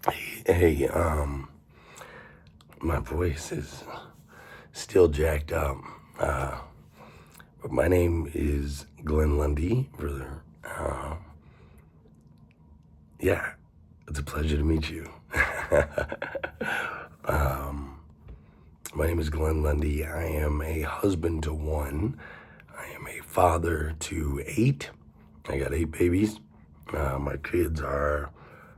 Hey, my voice is still jacked up. Uh, but my name is Glenn Lundy, brother. Yeah, it's a pleasure to meet you. My name is Glenn Lundy. I am a husband to one. I am a father to eight. I got eight babies. My kids are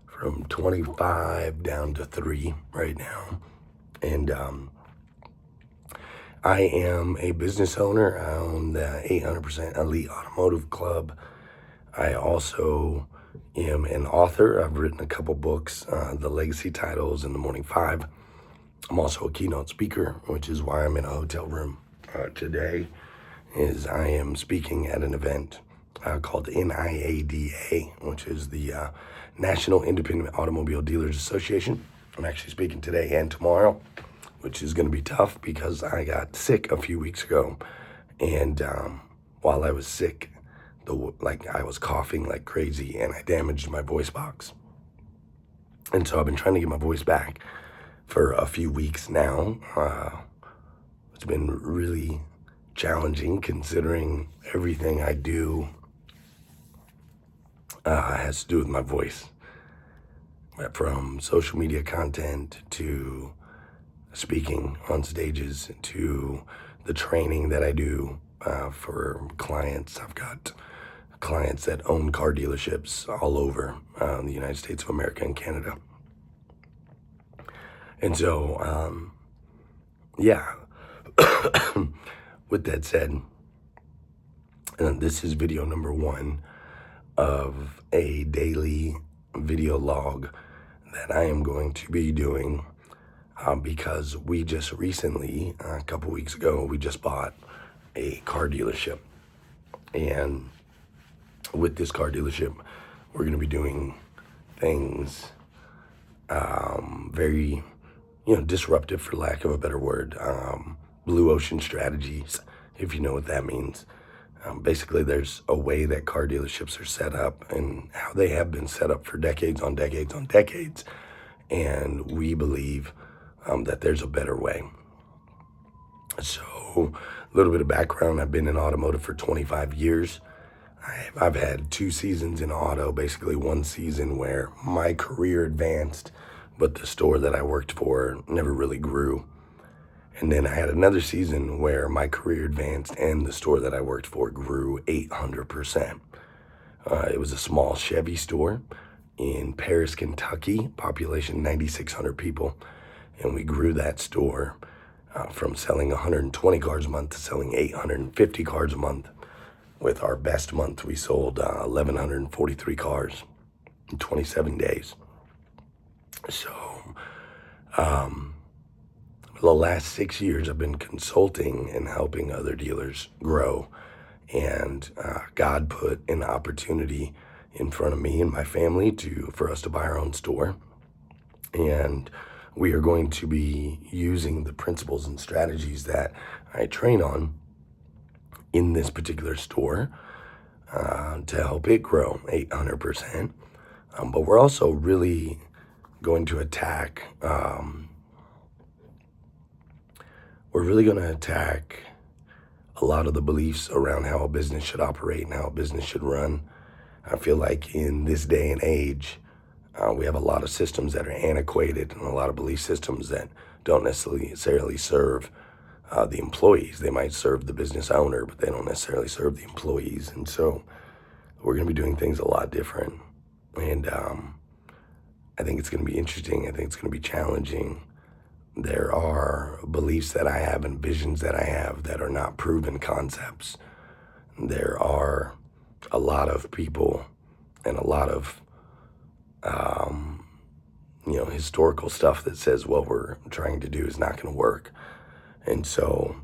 from 25 down to three right now. And I am a business owner. I own the 800% Elite Automotive Club. I also am an author. I've written a couple books, The Legacy Titles and The Morning Five. I'm also a keynote speaker, which is why I'm in a hotel room today, is I am speaking at an event called NIADA, which is the National Independent Automobile Dealers Association. I'm actually speaking today and tomorrow, which is going to be tough because I got sick a few weeks ago. And while I was sick, I was coughing like crazy and I damaged my voice box. And so I've been trying to get my voice back for a few weeks now. It's been really challenging considering everything I do has to do with my voice. From social media content to speaking on stages to the training that I do for clients. I've got clients that own car dealerships all over the United States of America and Canada. And so, yeah, with that said, this is video number one of a daily video log that I am going to be doing because we just recently, a couple weeks ago, we just bought a car dealership. And with this car dealership, we're going to be doing things very, disruptive, for lack of a better word. Blue ocean strategies, if you know what that means. Basically, there's a way that car dealerships are set up and how they have been set up for decades on decades on decades. And we believe that there's a better way. So, a little bit of background. I've been in automotive for 25 years. I've had 2 seasons in auto, basically one season where my career advanced, but the store that I worked for never really grew. And then I had another season where my career advanced and the store that I worked for grew 800%. It was a small Chevy store in Paris, Kentucky, population 9,600 people. And we grew that store from selling 120 cars a month to selling 850 cars a month. With our best month, we sold 1,143 cars in 27 days. So, for the last 6 years, I've been consulting and helping other dealers grow. And God put an opportunity in front of me and my family for us to buy our own store. And we are going to be using the principles and strategies that I train on in this particular store to help it grow 800%. But we're also really going to attack, a lot of the beliefs around how a business should operate and how a business should run. I feel like in this day and age, we have a lot of systems that are antiquated and a lot of belief systems that don't necessarily serve the employees. They might serve the business owner, but they don't necessarily serve the employees. And so we're going to be doing things a lot different. And I think it's going to be interesting. I think it's going to be challenging. There are beliefs that I have and visions that I have that are not proven concepts. There are a lot of people and a lot of historical stuff that says what we're trying to do is not going to work. And so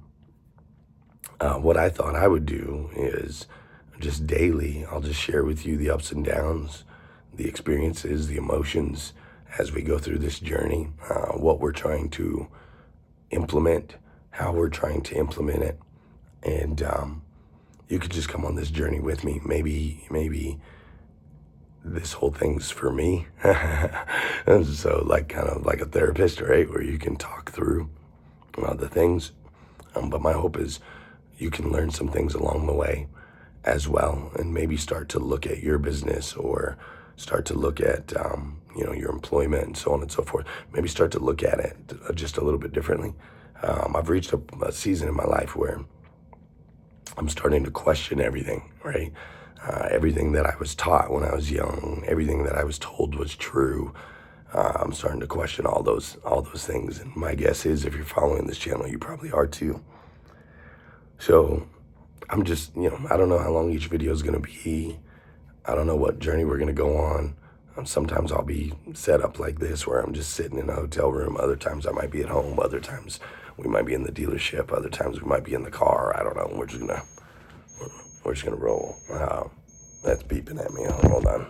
what I thought I would do is just daily, I'll just share with you the ups and downs, the experiences, the emotions as we go through this journey, what we're trying to implement, how we're trying to implement it. And you could just come on this journey with me. Maybe this whole thing's for me. And so like kind of like a therapist, right? Where you can talk through the things. But my hope is you can learn some things along the way as well, and maybe start to look at your business, or start to look at, your employment and so on and so forth. Maybe start to look at it just a little bit differently. I've reached a season in my life where I'm starting to question everything, right? Everything that I was taught when I was young, everything that I was told was true. I'm starting to question all those things. And my guess is if you're following this channel, you probably are too. So I'm just, I don't know how long each video is going to be. I don't know what journey we're going to go on. Sometimes I'll be set up like this where I'm just sitting in a hotel room. Other times I might be at home. Other times we might be in the dealership. Other times we might be in the car. I don't know. We're just gonna roll. That's beeping at me. Hold on.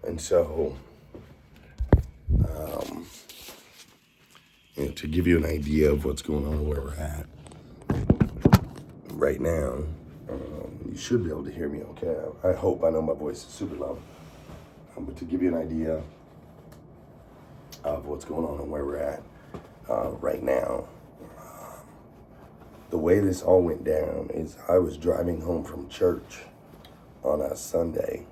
And so, to give you an idea of what's going on, where we're at right now, you should be able to hear me okay. I hope. I know my voice is super loud. But to give you an idea of what's going on and where we're at right now, the way this all went down is I was driving home from church on a Sunday.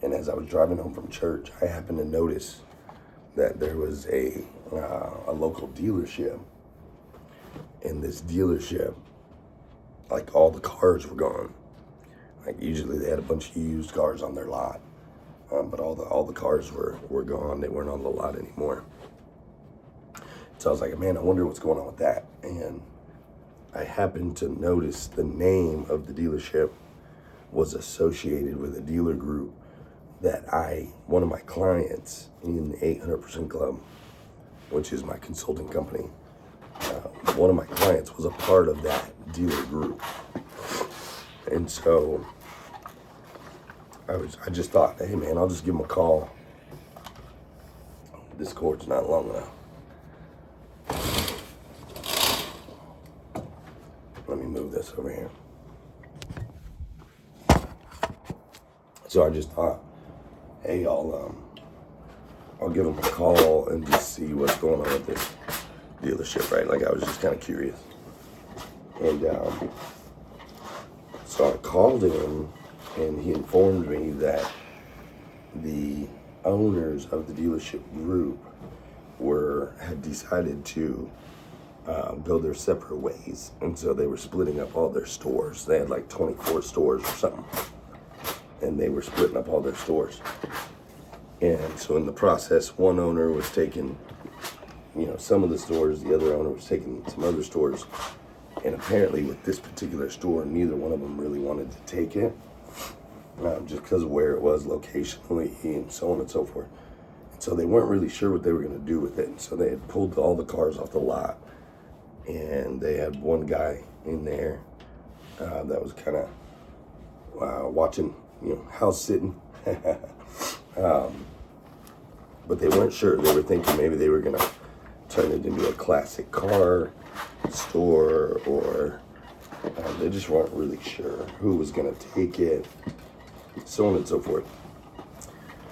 And as I was driving home from church, I happened to notice that there was a local dealership. In this dealership, like all the cars were gone. Like usually they had a bunch of used cars on their lot, but all the cars were gone. They weren't on the lot anymore. So I was like, man, I wonder what's going on with that. And I happened to notice the name of the dealership was associated with a dealer group that one of my clients in the 800% Club, which is my consulting company, one of my clients was a part of that dealer group. And so I just thought, hey man, I'll just give him a call. This cord's not long enough. Let me move this over here. So I just thought, hey, I'll give him a call and just see what's going on with this dealership, right? Like I was just kind of curious. And so I called him, and he informed me that the owners of the dealership group had decided to go their separate ways. And so they were splitting up all their stores. They had like 24 stores or something. And they were splitting up all their stores. And so in the process, one owner was taking, some of the stores, the other owner was taking some other stores. And apparently with this particular store, neither one of them really wanted to take it, just because of where it was locationally and so on and so forth. And so they weren't really sure what they were going to do with it. And so they had pulled all the cars off the lot, and they had one guy in there that was kind of watching, house sitting. But they weren't sure. They were thinking maybe they were going to turn it into a classic car store, or they just weren't really sure who was going to take it, so on and so forth.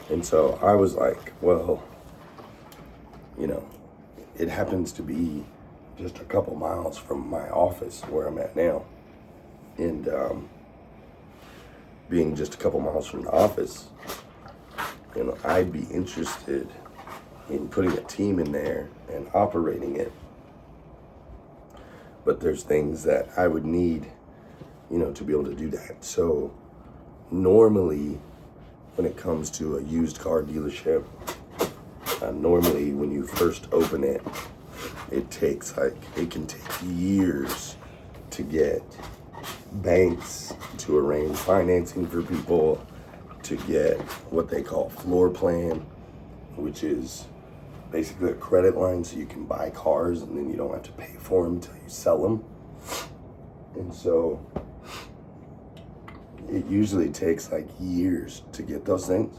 And so I was like, well, it happens to be just a couple miles from my office where I'm at now. And being just a couple miles from the office, I'd be interested in putting a team in there and operating it. But there's things that I would need, to be able to do that. So normally when it comes to a used car dealership, normally when you first open it, it can take years to get banks to arrange financing for people, to get what they call floor plan, which is basically a credit line so you can buy cars and then you don't have to pay for them until you sell them. And so it usually takes like years to get those things.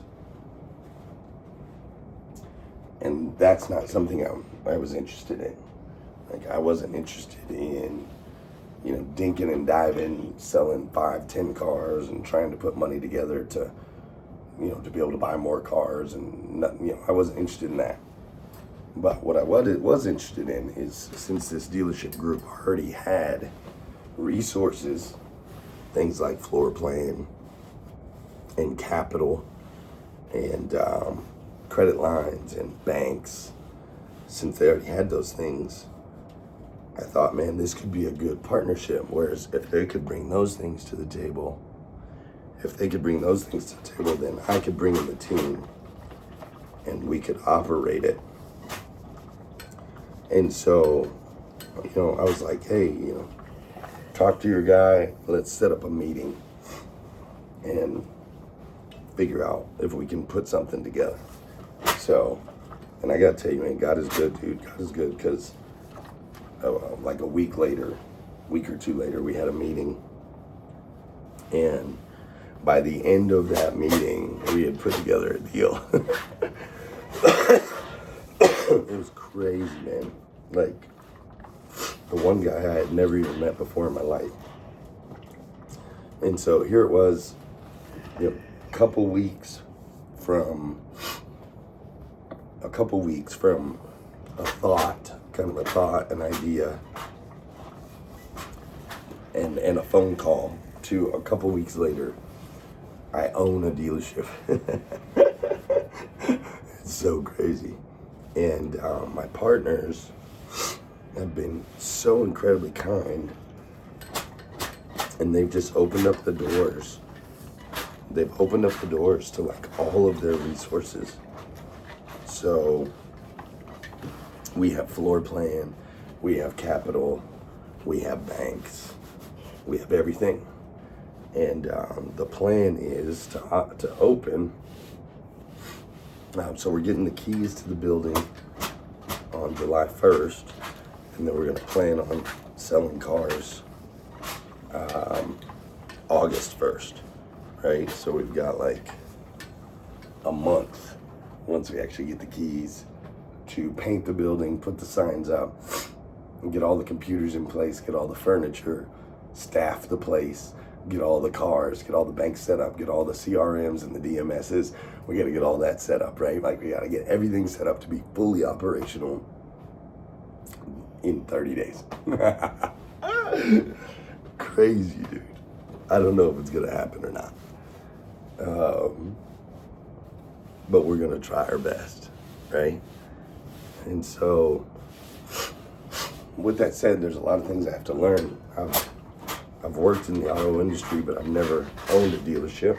And that's not something I was interested in. Like, I wasn't interested in, dinking and diving, selling 5, 10 cars and trying to put money together to, to be able to buy more cars. And, I wasn't interested in that. But what I was interested in is, since this dealership group already had resources, things like floor plan and capital and credit lines and banks, since they already had those things, I thought, man, this could be a good partnership. Whereas if they could bring those things to the table, then I could bring in the team and we could operate it. And so, I was like, hey, talk to your guy, let's set up a meeting and figure out if we can put something together. So, and I gotta tell you, man, God is good, dude. God is good, because like a week or two later, we had a meeting. And by the end of that meeting, we had put together a deal. It was crazy, man. Like, the one guy I had never even met before in my life. And so here it was, a couple weeks from a thought, an idea, and a phone call, to a couple weeks later, I own a dealership. It's so crazy. And my partners have been so incredibly kind, and they've just opened up the doors. They've opened up the doors to like all of their resources. So we have floor plan, we have capital, we have banks, we have everything. And the plan is to open. So we're getting the keys to the building on July 1st, and then we're going to plan on selling cars August 1st, right? So we've got like a month, once we actually get the keys, to paint the building, put the signs up, and get all the computers in place, get all the furniture, staff the place, get all the cars, get all the banks set up, get all the CRMs and the DMSs. We got to get all that set up, right? Like, we got to get everything set up to be fully operational in 30 days. Crazy, dude. I don't know if it's going to happen or not. But we're going to try our best, right? And so, with that said, there's a lot of things I have to learn. I've worked in the auto industry, but I've never owned a dealership,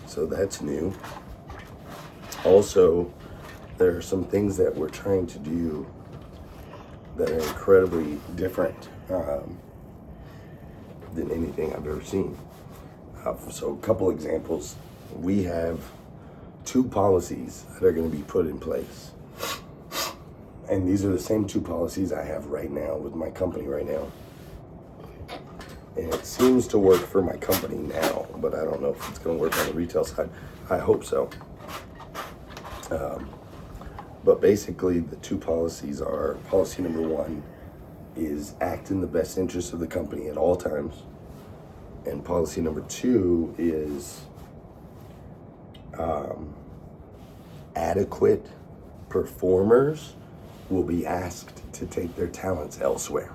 so that's new. Also, there are some things that we're trying to do that are incredibly different than anything I've ever seen. So a couple examples. We have 2 policies that are going to be put in place. And these are the same 2 policies I have right now with my company right now. And it seems to work for my company now, but I don't know if it's going to work on the retail side. I hope so. But basically, the 2 policies are, policy number 1 is act in the best interest of the company at all times. And policy number 2 is adequate performers will be asked to take their talents elsewhere.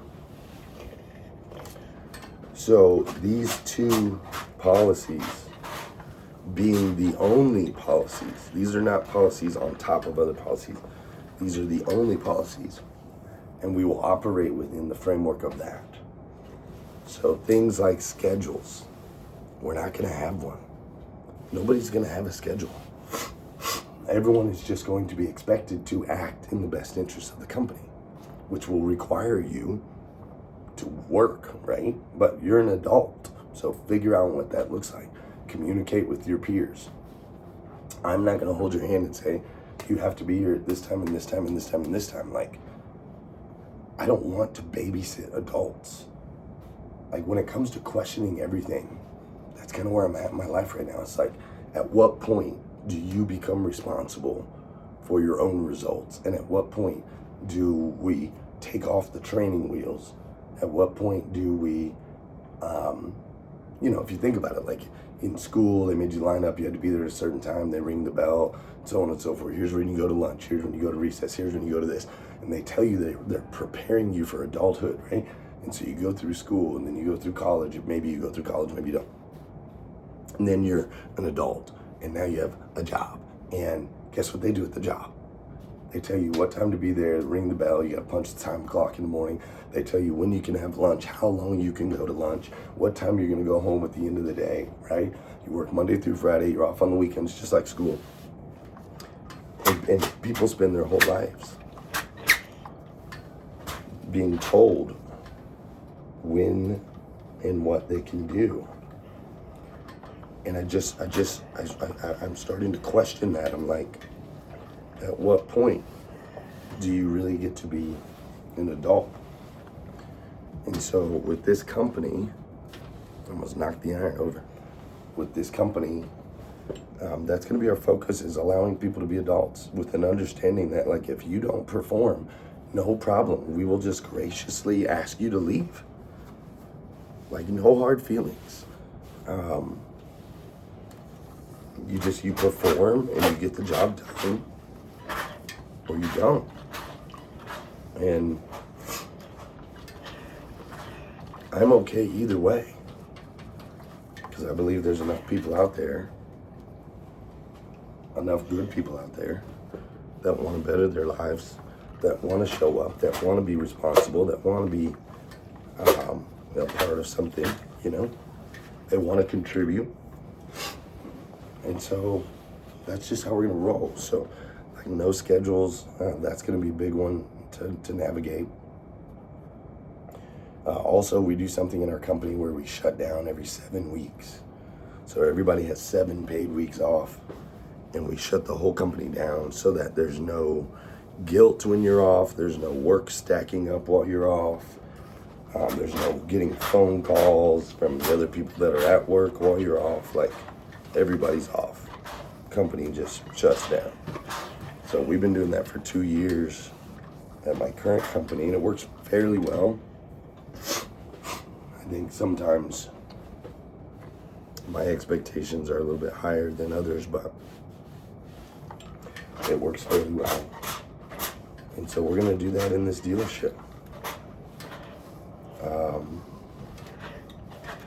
So these 2 policies being the only policies, these are not policies on top of other policies. These are the only policies, and we will operate within the framework of that. So things like schedules, we're not going to have one. Nobody's going to have a schedule. Everyone is just going to be expected to act in the best interest of the company, which will require you to work, right? But you're an adult, so figure out what that looks like. Communicate with your peers. I'm not going to hold your hand and say, you have to be here at this time and this time and this time and this time. Like, I don't want to babysit adults. Like, when it comes to questioning everything, that's kind of where I'm at in my life right now. It's like, at what point do you become responsible for your own results? And at what point do we take off the training wheels? At what point do we, if you think about it, like in school, they made you line up, you had to be there at a certain time, they ring the bell, so on and so forth. Here's when you go to lunch, here's when you go to recess, here's when you go to this. And they tell you they're preparing you for adulthood, right? And so you go through school, and then you go through college. Maybe you go through college, maybe you don't. And then you're an adult, and now you have a job. And guess what they do at the job? They tell you what time to be there, ring the bell, you gotta punch the time clock in the morning. They tell you when you can have lunch, how long you can go to lunch, what time you're gonna go home at the end of the day, right? You work Monday through Friday, you're off on the weekends, just like school. And people spend their whole lives being told when and what they can do. And I'm starting to question that. I'm like, at what point do you really get to be an adult? And so with this company, I almost knocked the iron over. With this company, that's going to be our focus, is allowing people to be adults with an understanding that, like, if you don't perform, no problem. We will just graciously ask you to leave. Like, no hard feelings. You perform and you get the job done, or you don't. And I'm okay either way, because I believe there's enough people out there, enough good people out there that want to better their lives, that want to show up, that want to be responsible, that want to be a part of something, They want to contribute. And so that's just how we're going to roll. So, like, no schedules, that's going to be a big one to navigate. Also, we do something in our company where we shut down every 7 weeks. So everybody has 7 paid weeks off, and we shut the whole company down so that there's no guilt when you're off. There's no work stacking up while you're off. There's no getting phone calls from the other people that are at work while you're off. Like, everybody's off. Company just shuts down. So we've been doing that for 2 years at my current company, and it works fairly well. I think sometimes my expectations are a little bit higher than others, but it works fairly well. And so we're going to do that in this dealership.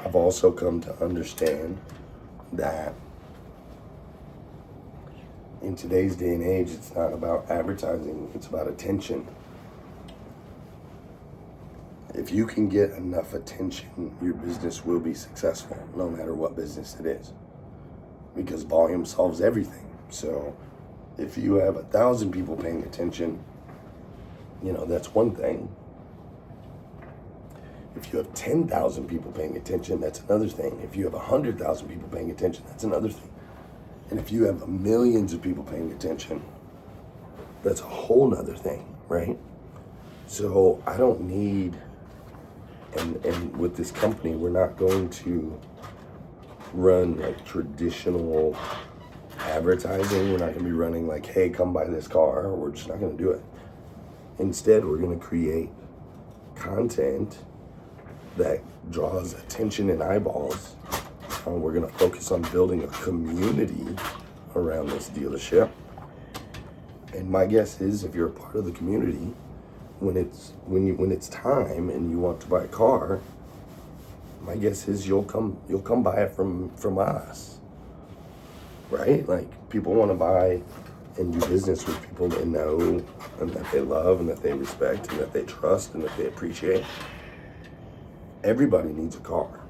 I've also come to understand that in today's day and age, it's not about advertising, it's about attention. If you can get enough attention, your business will be successful, no matter what business it is, because volume solves everything. So if you have 1,000 people paying attention, that's one thing. If you have 10,000 people paying attention, that's another thing. If you have 100,000 people paying attention, that's another thing. And if you have millions of people paying attention, that's a whole nother thing, right? So I don't need, and with this company, we're not going to run like traditional advertising. We're not going to be running like, hey, come buy this car. We're just not going to do it. Instead, we're going to create content that draws attention and eyeballs. We're going to focus on building a community around this dealership. And my guess is, if you're a part of the community, when it's time and you want to buy a car, my guess is you'll come buy it from us, right? Like, people want to buy and do business with people they know and that they love and that they respect and that they trust and that they appreciate. Everybody needs a car.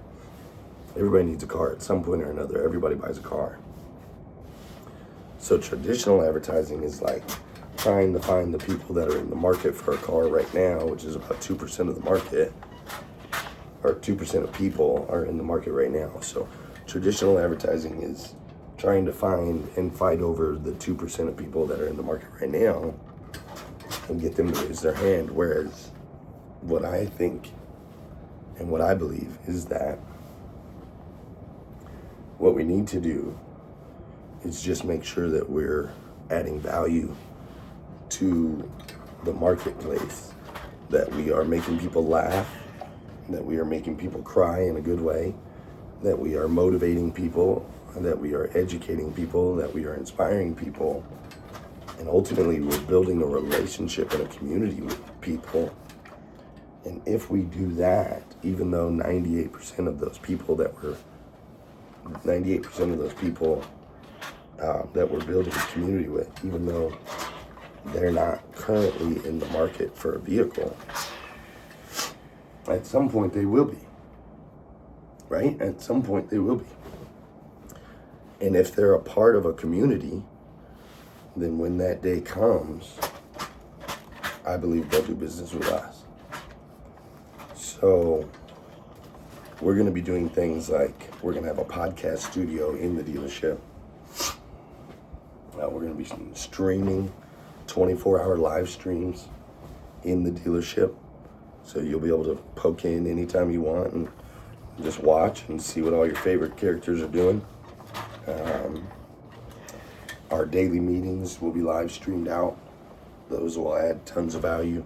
Everybody needs a car at some point or another. Everybody buys a car. So traditional advertising is like trying to find the people that are in the market for a car right now, which is about 2% of the market, or 2% of people are in the market right now. So traditional advertising is trying to find and fight over the 2% of people that are in the market right now and get them to raise their hand. Whereas what I think and what I believe is that what we need to do is just make sure that we're adding value to the marketplace, that we are making people laugh, that we are making people cry in a good way, that we are motivating people, that we are educating people, that we are inspiring people, and ultimately we're building a relationship and a community with people. And if we do that, even though 98% of those people that we're building a community with, even though they're not currently in the market for a vehicle, at some point they will be, right? At some point they will be. And if they're a part of a community, then when that day comes, I believe they'll do business with us. So we're going to be doing things like we're going to have a podcast studio in the dealership. We're going to be streaming 24-hour live streams in the dealership. So you'll be able to poke in anytime you want and just watch and see what all your favorite characters are doing. Our daily meetings will be live streamed out. Those will add tons of value.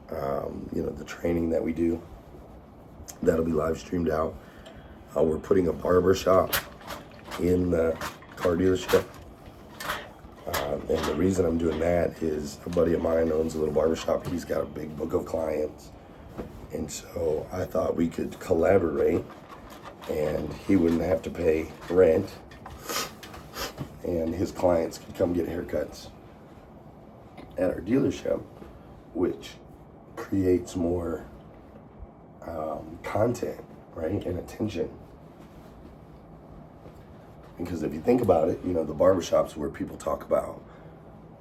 The training that we do, that'll be live streamed out. We're putting a barber shop in the car dealership. And the reason I'm doing that is a buddy of mine owns a little barber shop. He's got a big book of clients. And so I thought we could collaborate and he wouldn't have to pay rent and his clients could come get haircuts at our dealership, which creates more content, right, and attention. Because if you think about it, the barbershops where people talk about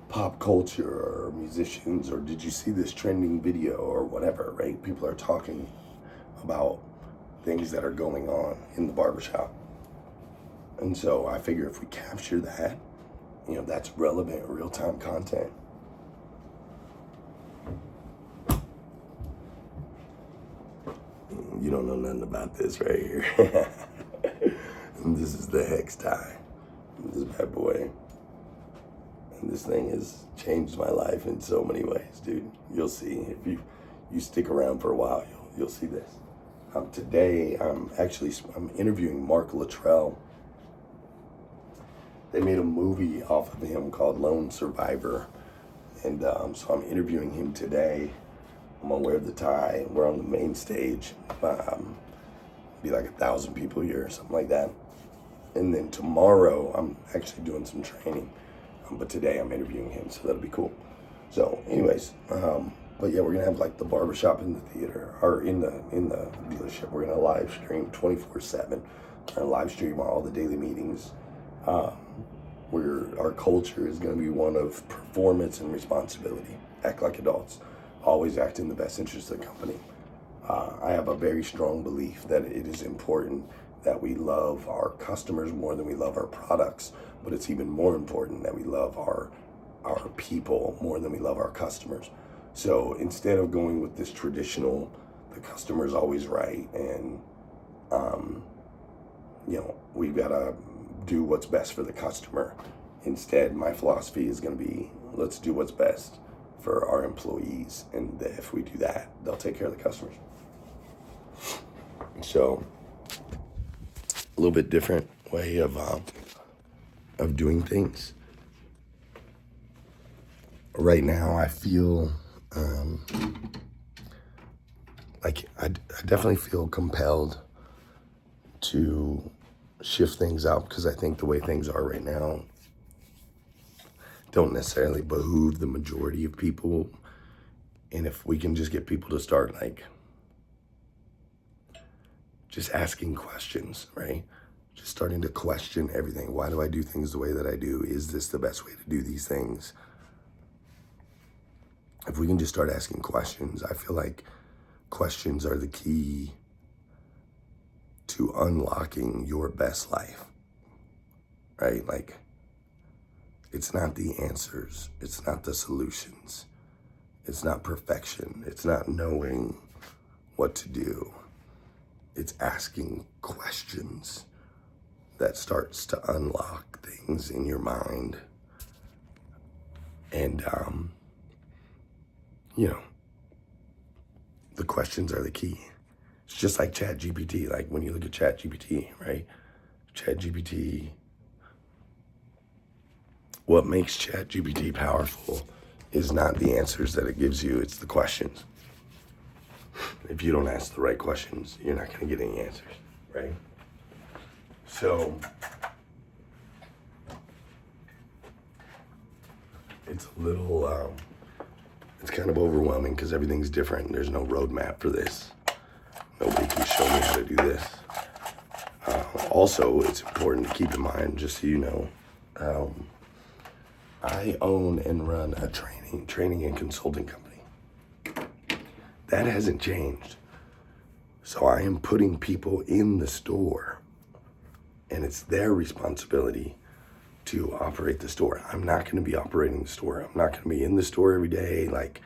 pop culture or musicians or did you see this trending video or whatever, right? People are talking about things that are going on in the barbershop. And so I figure if we capture that, that's relevant, real-time content. You don't know nothing about this right here. This is the Hex tie. This bad boy. And this thing has changed my life in so many ways, dude. You'll see. If you stick around for a while, you'll see this. Today, I'm interviewing Mark Luttrell. They made a movie off of him called Lone Survivor. And so I'm interviewing him today. I'm gonna wear the tie. We're on the main stage. Be like 1,000 people here or something like that. And then tomorrow, I'm actually doing some training. But today I'm interviewing him, so that'll be cool. So anyways, but yeah, we're gonna have like the barbershop in the theater, or in the dealership. We're gonna live stream 24/7. We're gonna live stream all the daily meetings. Our culture is gonna be one of performance and responsibility. Act like adults. Always act in the best interest of the company. I have a very strong belief that it is important that we love our customers more than we love our products, but it's even more important that we love our people more than we love our customers. So instead of going with this traditional, the customer's always right, and we've got to do what's best for the customer. Instead, my philosophy is going to be, let's do what's best for our employees, and if we do that, they'll take care of the customers. So a little bit different way of doing things. Right now, I feel like I definitely feel compelled to shift things out, because I think the way things are right now don't necessarily behoove the majority of people. And if we can just get people to start just asking questions, right? Just starting to question everything. Why do I do things the way that I do? Is this the best way to do these things? If we can just start asking questions, I feel like questions are the key to unlocking your best life, right? Like, it's not the answers. It's not the solutions. It's not perfection. It's not knowing what to do. It's asking questions that starts to unlock things in your mind. And, the questions are the key. It's just like ChatGPT. Like when you look at ChatGPT, right? ChatGPT, what makes ChatGPT powerful is not the answers that it gives you, it's the questions. If you don't ask the right questions, you're not going to get any answers, right? So it's a little, it's kind of overwhelming because everything's different. There's no roadmap for this. Nobody can show me how to do this. Also, it's important to keep in mind, just so you know, I own and run a training and consulting company. That hasn't changed. So I am putting people in the store, and it's their responsibility to operate the store. I'm not going to be operating the store. I'm not going to be in the store every day. Like,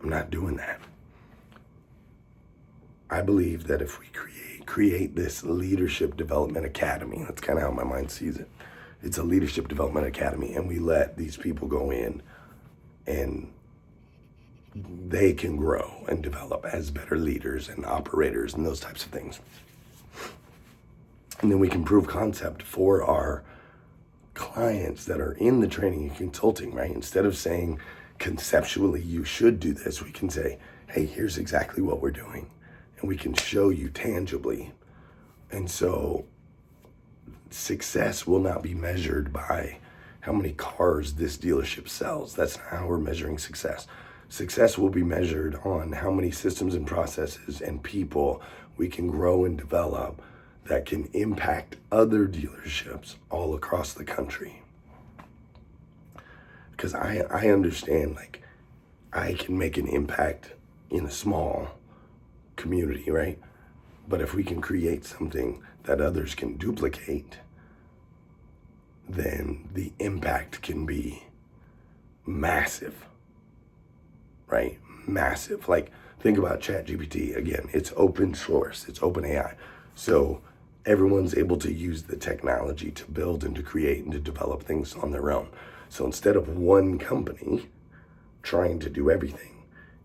I'm not doing that. I believe that if we create this leadership development academy, that's kind of how my mind sees it. It's a leadership development academy, and we let these people go in and they can grow and develop as better leaders and operators and those types of things. And then we can prove concept for our clients that are in the training and consulting, right? Instead of saying conceptually you should do this, we can say, hey, here's exactly what we're doing. And we can show you tangibly. And so success will not be measured by how many cars this dealership sells. That's not how we're measuring success. Success will be measured on how many systems and processes and people we can grow and develop that can impact other dealerships all across the country. Because I understand, like, I can make an impact in a small community, right? But if we can create something that others can duplicate, then the impact can be massive, right? Massive. Like, think about ChatGPT. Again, it's open source, it's open AI. So everyone's able to use the technology to build and to create and to develop things on their own. So instead of one company trying to do everything,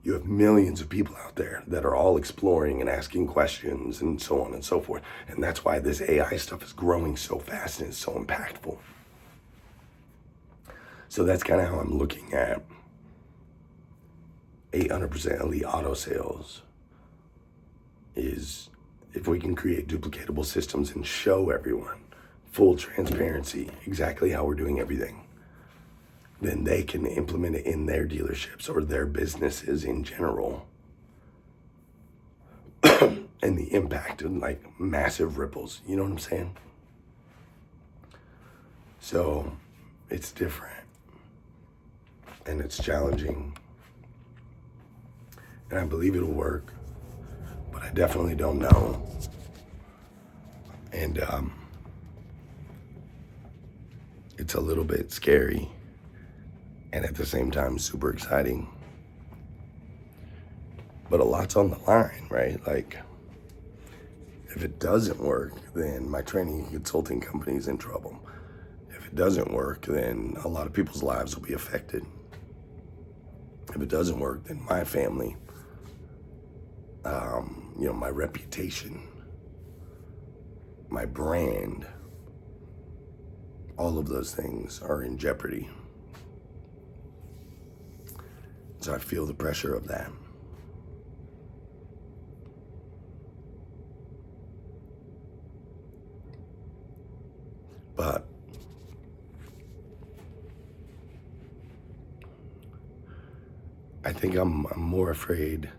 you have millions of people out there that are all exploring and asking questions and so on and so forth. And that's why this AI stuff is growing so fast and it's so impactful. So that's kind of how I'm looking at 800% elite auto sales, is if we can create duplicatable systems and show everyone full transparency, exactly how we're doing everything, then they can implement it in their dealerships or their businesses in general. And the impact of, like, massive ripples, you know what I'm saying? So it's different and it's challenging, and I believe it'll work, but I definitely don't know. And it's a little bit scary, and at the same time, super exciting. But a lot's on the line, right? Like, if it doesn't work, then my training and consulting company is in trouble. If it doesn't work, then a lot of people's lives will be affected. If it doesn't work, then my family, my reputation, my brand, all of those things are in jeopardy. So I feel the pressure of that. But I think I'm more afraid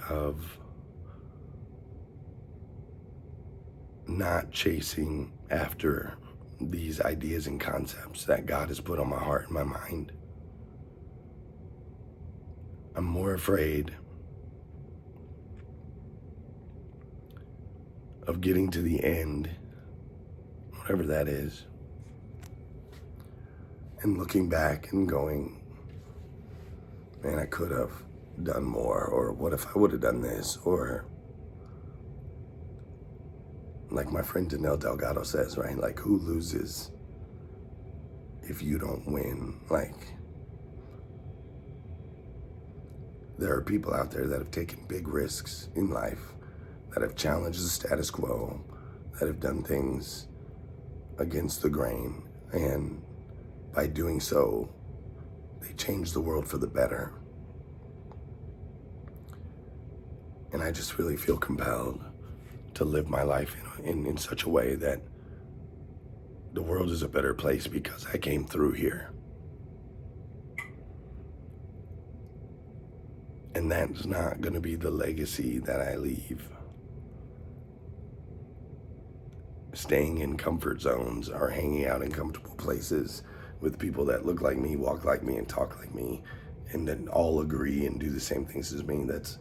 of not chasing after these ideas and concepts that God has put on my heart and my mind. I'm more afraid of getting to the end, whatever that is, and looking back and going, man, I could have done more, or what if I would have done this, or like my friend Danelle Delgado says, right? Like, who loses if you don't win. Like, there are people out there that have taken big risks in life, that have challenged the status quo, that have done things against the grain, and by doing so, they changed the world for the better. And I just really feel compelled to live my life in such a way that the world is a better place because I came through here. And that's not going to be the legacy that I leave. Staying in comfort zones or hanging out in comfortable places with people that look like me, walk like me, and talk like me, and then all agree and do the same things as me. That's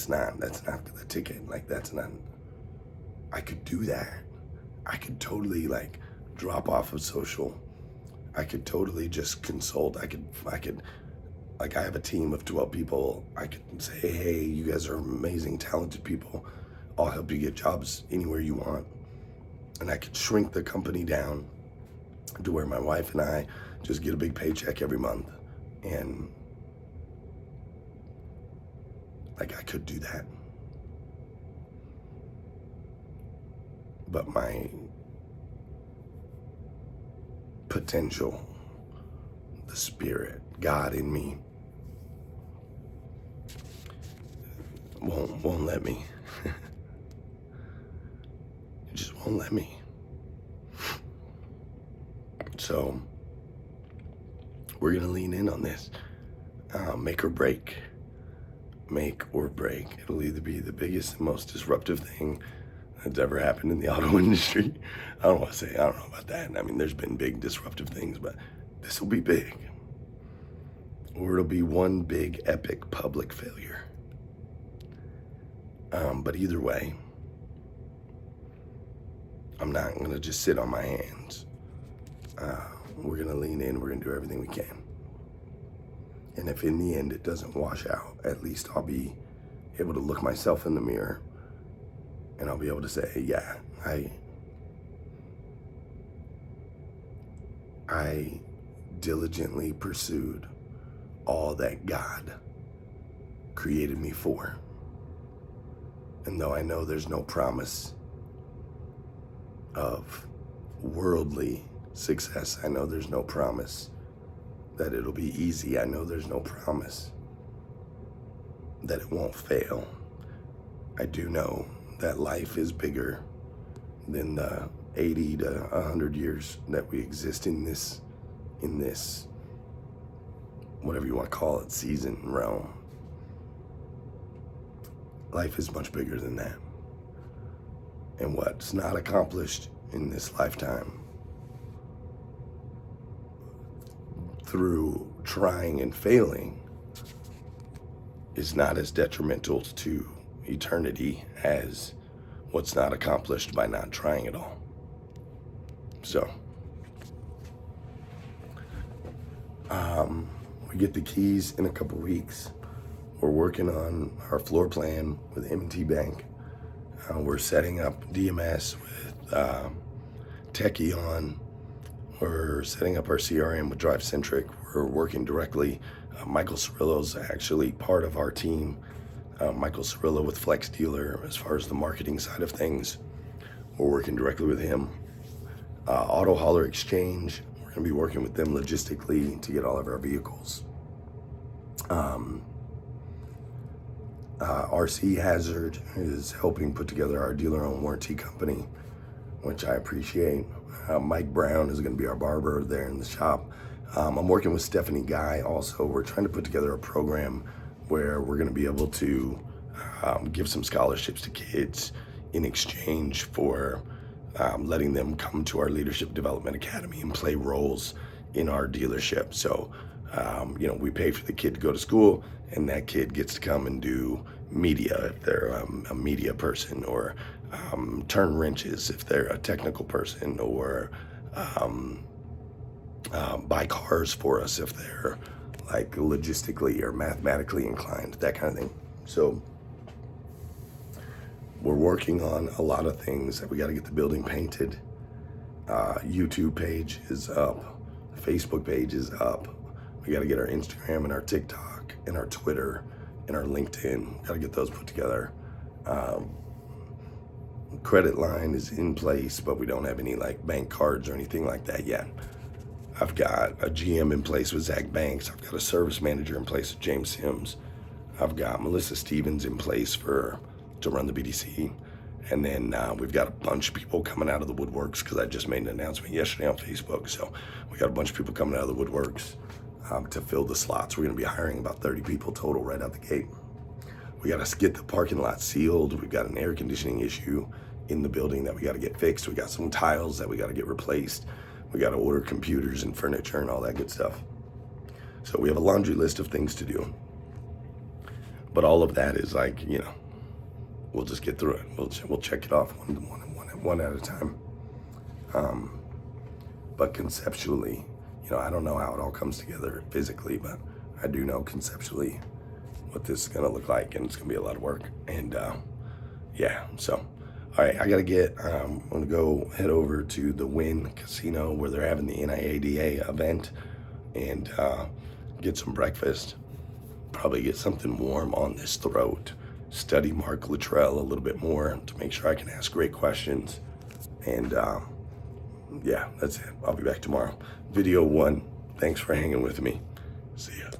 not the ticket. Like, that's not. I could do that. I could totally like drop off of social. I could totally just consult. I could like, I have a team of 12 people. I could say, hey, you guys are amazing, talented people. I'll help you get jobs anywhere you want. And I could shrink the company down to where my wife and I just get a big paycheck every month. And like, I could do that. But my potential, the spirit, God in me, won't let me. It just won't let me. So we're gonna lean in on this. Make or break. Make or break. It'll either be the biggest and most disruptive thing that's ever happened in the auto industry. I don't know about that. I mean, there's been big disruptive things, but this will be big. Or it'll be one big epic public failure. But either way, I'm not gonna just sit on my hands. We're gonna lean in, we're gonna do everything we can. And if in the end it doesn't wash out, at least I'll be able to look myself in the mirror and I'll be able to say, yeah, I diligently pursued all that God created me for. And though I know there's no promise of worldly success, I know there's no promise that it'll be easy. I know there's no promise that it won't fail. I do know that life is bigger than the 80 to 100 years that we exist in this, whatever you want to call it, season, realm. Life is much bigger than that. And what's not accomplished in this lifetime through trying and failing is not as detrimental to eternity as what's not accomplished by not trying at all. So, we get the keys in a couple weeks. We're working on our floor plan with M&T Bank. We're setting up DMS with Techion. We're setting up our CRM with DriveCentric. We're working directly. Michael Cirillo's actually part of our team. Michael Cirillo with Flex Dealer, as far as the marketing side of things. We're working directly with him. Auto Hauler Exchange, we're gonna be working with them logistically to get all of our vehicles. RC Hazard is helping put together our dealer-owned warranty company, which I appreciate. Mike Brown is going to be our barber there in the shop. I'm working with Stephanie Guy also. We're trying to put together a program where we're going to be able to give some scholarships to kids in exchange for letting them come to our Leadership Development Academy and play roles in our dealership. So, we pay for the kid to go to school, and that kid gets to come and do media if they're a media person, or turn wrenches if they're a technical person, or buy cars for us if they're like logistically or mathematically inclined, that kind of thing. So we're working on a lot of things. We got to get the building painted. YouTube page is up. Facebook page is up. We got to get our Instagram and our TikTok and our Twitter and our LinkedIn. Got to get those put together. Credit line is in place, but we don't have any like bank cards or anything like that yet. I've got a GM in place with Zach Banks. I've got a service manager in place with James Sims. I've got Melissa Stevens in place to run the BDC. And then we've got a bunch of people coming out of the woodworks because I just made an announcement yesterday on Facebook. So we got a bunch of people coming out of the woodworks to fill the slots. We're going to be hiring about 30 people total right out the gate. We got to get the parking lot sealed. We've got an air conditioning issue in the building that we got to get fixed. We got some tiles that we got to get replaced. We got to order computers and furniture and all that good stuff. So we have a laundry list of things to do. But all of that is like, we'll just get through it. We'll check it off one at a time. But conceptually, I don't know how it all comes together physically, but I do know conceptually what this is gonna look like, and it's gonna be a lot of work. And so, all right, I gotta I'm gonna go head over to the Wynn Casino where they're having the NIADA event and get some breakfast, probably get something warm on this throat, study Mark Luttrell a little bit more to make sure I can ask great questions. And that's it. I'll be back tomorrow. Video 1. Thanks for hanging with me. See ya.